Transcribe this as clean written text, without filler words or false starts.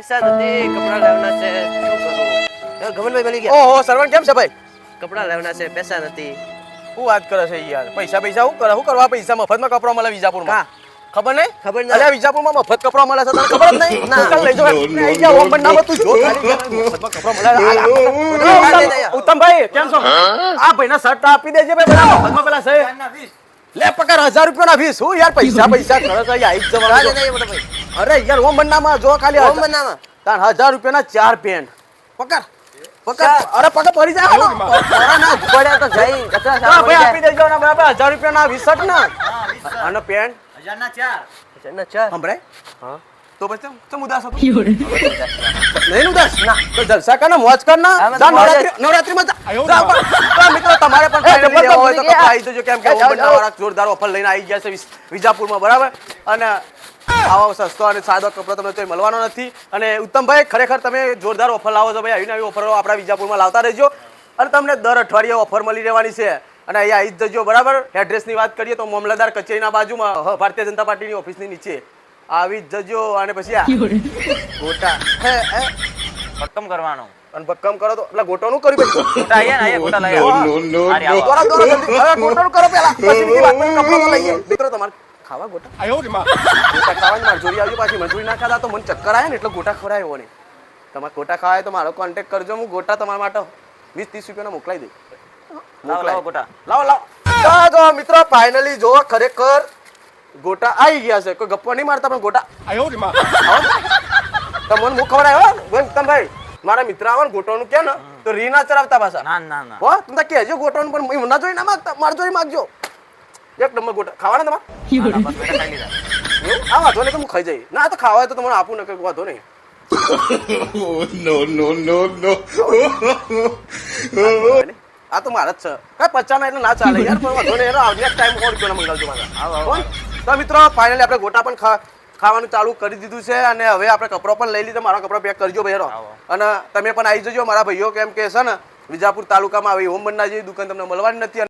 પૈસા નથી, કપડા લેવાના છે, શું કરું? ગમનભાઈ મળી ગયા. ઓહો સરવણ કેમ છે ભાઈ? કપડા લેવાના છે, પૈસા નથી. શું વાત કરે છે યાર? પૈસા પૈસા શું કરે? શું કરવા પૈસા? મફતમાં કપડા મળે વિજાપુરમાં? ખબર નહીં? ખબર નહીં. અલ્યા વિજાપુરમાં મફત કપડા મળે છે, તને ખબર જ નહીં? ના. ચાલ લઈ જાઓ. આઈ જા ઓમ બનાવો તું જો ખાલી મફતમાં કપડા મળે. ઉત્તમભાઈ કેમ છો? આ ભાઈને શર્ટ આપી દેજે ભાઈ, બધા મફતમાં પેલા છે. લે પકડ 1000 રૂપિયાના 20. હું યાર પૈસા પૈસા કરે છે આઈ જ જવાનું. અરે યાર ઓમ બનામાં જો ખાલી ઓમ બનામાં. તાર 1000 રૂપિયાના 4 પેન્ટ. પકડ પકડ. અરે પકડ પડી જાય. ના પડ્યા તો જઈ કચરા હા સાફ ભાઈ આપી દેજો ને બરાબર 1000 રૂપિયાના 20 શર્ટ ને અને પેન્ટ 1000 ચાર. સંભળાય? હા. તો પછી ચમ ઉદાસ હતો? નહીં ઉદાસ ના તો જલસા કર ને મોજ કર ને. હા, જા મોજ જ. નવરાત્રીમાં જા પણ મિત્રો તમારે પણ finally લેવા હોય તો કપડા આવી જજો કેમ કે જાઓ, જાઓ. ઓમબંડાવાળા જોરદાર ઓફર લઈને આવી ગયા છે વિજાપુરમાં બરાબર અને આવા સસ્તો અને સાદો કપડો તમને કોઈ મળવાનો નથી અને ઉત્તમભાઈ ખરેખર તમે જોરદાર ઓફર લાવો છો ભાઈ આવી નવી ઓફરો આપણા વિજાપુરમાં લાવતા રહેજો અને તમને દર અઠવાડિયે ઓફર મળી રહેવાની છે અને અહીંયા આવી જ જજો બરાબર એડ્રેસની વાત કરીએ તો મામલતદાર કચેરીના બાજુમાં ભારતીય જનતા પાર્ટીની ઓફિસની નીચે આવી જ જજો અને પછી આ ગોટા ભક્કમ કરવાનો અને ભક્કમ કરો તો એટલે ગોટોનું કર્યું પછી ગોટા આયા ને ગોટા લઈ આવો અરે આવો દોરા દોરા જલ્દી હવે ગોટાનું કરો પહેલા પછી બીજી વાત પછી કપડો તો લઈએ મિત્રો તમારે ખાવા ગોટા ગોટા ખાવાની મજૂરી આવી પાછી મજૂરી ના ખાતા તો મને ચક્કર આવે ને એટલે ગોટા ખવડાવ્યો ને તમારે ગોટા ખાવાય તો મારો કોન્ટેક્ટ કરજો હું ગોટા તમારા માટે 20-30 રૂપિયાના મોકલાઈ દઈ લાવો ગોટા લાવો લાવો જો મિત્રો ફાઇનલી જો ખરેખર ગોટા આવી ગયા છે કોઈ ગપ્પો નહીં મારતા પણ ગોટા તમને હું ખવડાવ્યો ભાઈ ઉત્તમભાઈ મારા મિત્ર આવે ને ગોટોનું કે ને તો રી ના ચરાવતા પાછા ના ના ના હો તમે કહેજો ગોટોનું પણ ના જોઈ ના માંગતા માર જોઈ માંગજો એક નંબર ગોટા ખાવાના તમારે બસ બેટા ખાઈ લીધા એવું? આ વાંધો નહીં કે હું ખાઈ જઈ ના તો ખાવા હોય તો તમને આપું ને કઈ વાંધો નહીં આ તો મારા જ છે કઈ પચાના એટલે ના ચાલે યાર પણ વાંધો નહીં નેક્સ્ટ ટાઈમ ફોન કરીને મંગાવજો મારા કોણ તો મિત્રો ફાઇનલી આપણે ગોટા પણ ખાવાનું ચાલુ કરી દીધું છે અને હવે આપણે કપડો પણ લઈ લીધો મારા કપડા પેક કરજો ભાઈરો અને તમે પણ આવી જજો મારા ભાઈઓ કેમ કે છે ને વિજાપુર તાલુકામાં આવી ઓમ બન્ના જેવી દુકાન તમને મળવાની નથી